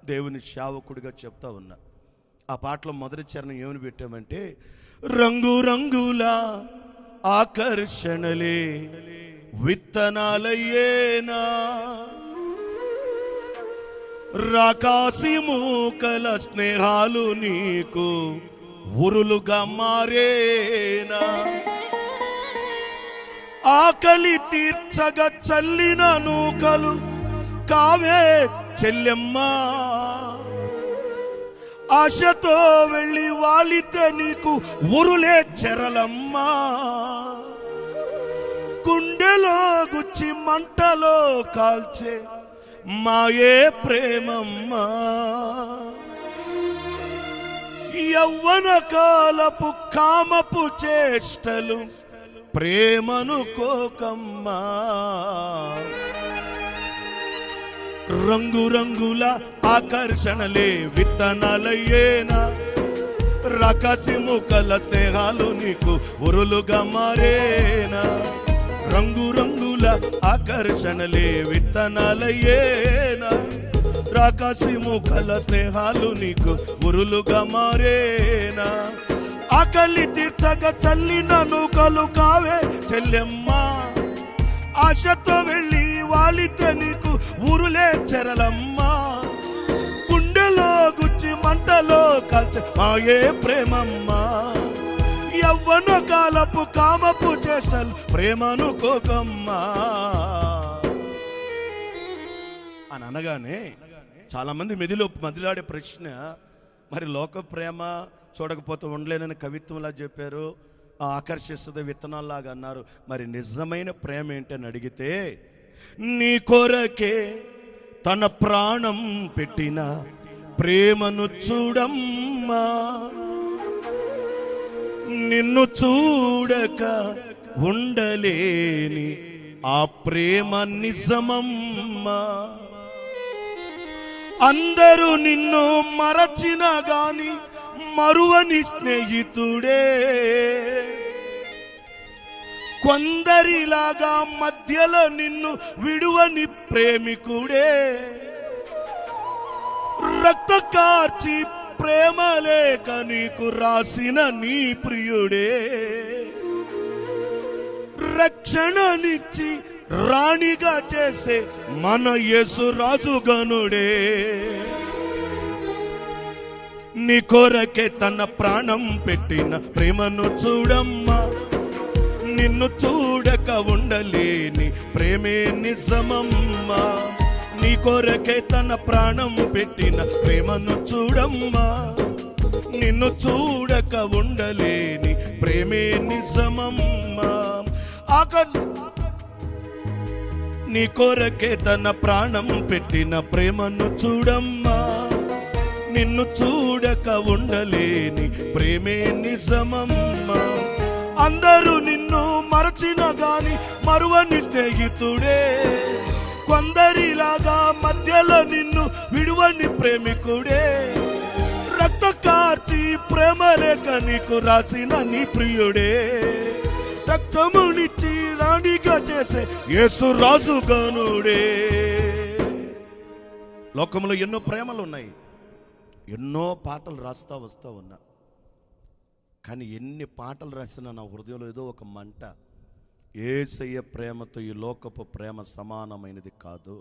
దేవుని సేవకుడిగా చెప్తా ఉన్నా. ఆ పాటలో మొదటి చరణం ఏమని పెట్టామంటే, రంగు రంగుల ఆకర్షణలే విత్తనాలయ్యేనా, రాకాసి మూకల స్నేహాలు నీకు ఉరులుగా మారేనా, ఆకలి తీర్చగా చల్లిన నూకలు కావే చెల్లెమ్మా, ఆశతో వెళ్ళి వాలితే నీకు ఉరులే చెరలమ్మా, గుండెలో గుచ్చి మంటలో కాల్చే మాయే ప్రేమమ్మా, యవ్వన కాలపు కామపు చేష్టలు ప్రేమను కోకమ్మా, రంగు రంగుల ఆకర్షణలే విత్తనాలయ్యేనా, రాకాసి మూకల స్నేహాలు నీకు ఉరులుగా మారేనా, రంగు రంగుల ఆకర్షణలే విత్తనాలయ్యేనా, రాకాసి మూకల స్నేహాలు నీకు ఉరులుగా మారేనా, ఆకలి తీర్చగా చల్లిన నూకలు కావే చెల్లెమ్మా, ఆశతో వెళ్ళి వాలితే నీకు ఊరులే చెరలమ్మా, గుండెలో గుచ్చి మంటలో కాల్చే మాయే ప్రేమమ్మా, యవ్వన కాలపు కామపు చేష్టలు ప్రేమను కోకమ్మా అని అనగానే చాలా మంది మదిలాడే ప్రశ్న, మరి లోక ప్రేమ చూడకపోతే ఉండలేనని కవిత్వంలా చెప్పారు, ఆకర్షిస్తుంది విత్తనాల్లాగా అన్నారు, మరి నిజమైన ప్రేమ ఏంటని అడిగితే, నీ కొరకే తన ప్రాణం పెట్టిన ప్రేమను చూడమ్మా, నిన్ను చూడక ఉండలేని ఆ ప్రేమ నిజమమ్మా, అందరూ నిన్ను మరచినా గాని మరువని స్నేహితుడే, కొందరిలాగా మధ్యలో నిన్ను విడువని ప్రేమికుడే, రక్త కార్చి ప్రేమ లేక నీకు రాసిన నీ ప్రియుడే, రక్షణనిచ్చి రాణిగా చేసే మన యేసు రాజుగనుడే, నీ కొరకే తన ప్రాణం పెట్టిన ప్రేమను చూడమ్మా, నిన్ను చూడక ఉండలేని ప్రేమే నిజమమ్మా, నీ కొరకే తన ప్రాణం పెట్టిన ప్రేమను చూడమ్మా, నిన్ను చూడక ఉండలేని ప్రేమే నిజమమ్మా, నీ కొరకే తన ప్రాణం పెట్టిన ప్రేమను చూడమ్మా, నిన్ను చూడక ఉండలేని ప్రేమే నిజమమ్మా, అందరూ నిన్ను మరచిన గాని మరువని స్నేహితుడే, కొందరిలాగా మధ్యలో నిన్ను విడువని ప్రేమికుడే, రక్త కార్చి ప్రేమ లేక నీకు రాసిన నీ ప్రియుడే, రక్తమునిచ్చి రాణిగా చేసే యేసు రాజుగనుడే. లోకంలో ఎన్నో ప్రేమలు ఉన్నాయి, ఎన్నో పాటలు రాస్తా వస్తా ఉన్నా, కానీ ఎన్ని పాటలు రాసినా నా హృదయంలో ఏదో ఒక మంట, యేసయ్య ప్రేమతో ఈ లోకపు ప్రేమ సమానమైనది కాదు.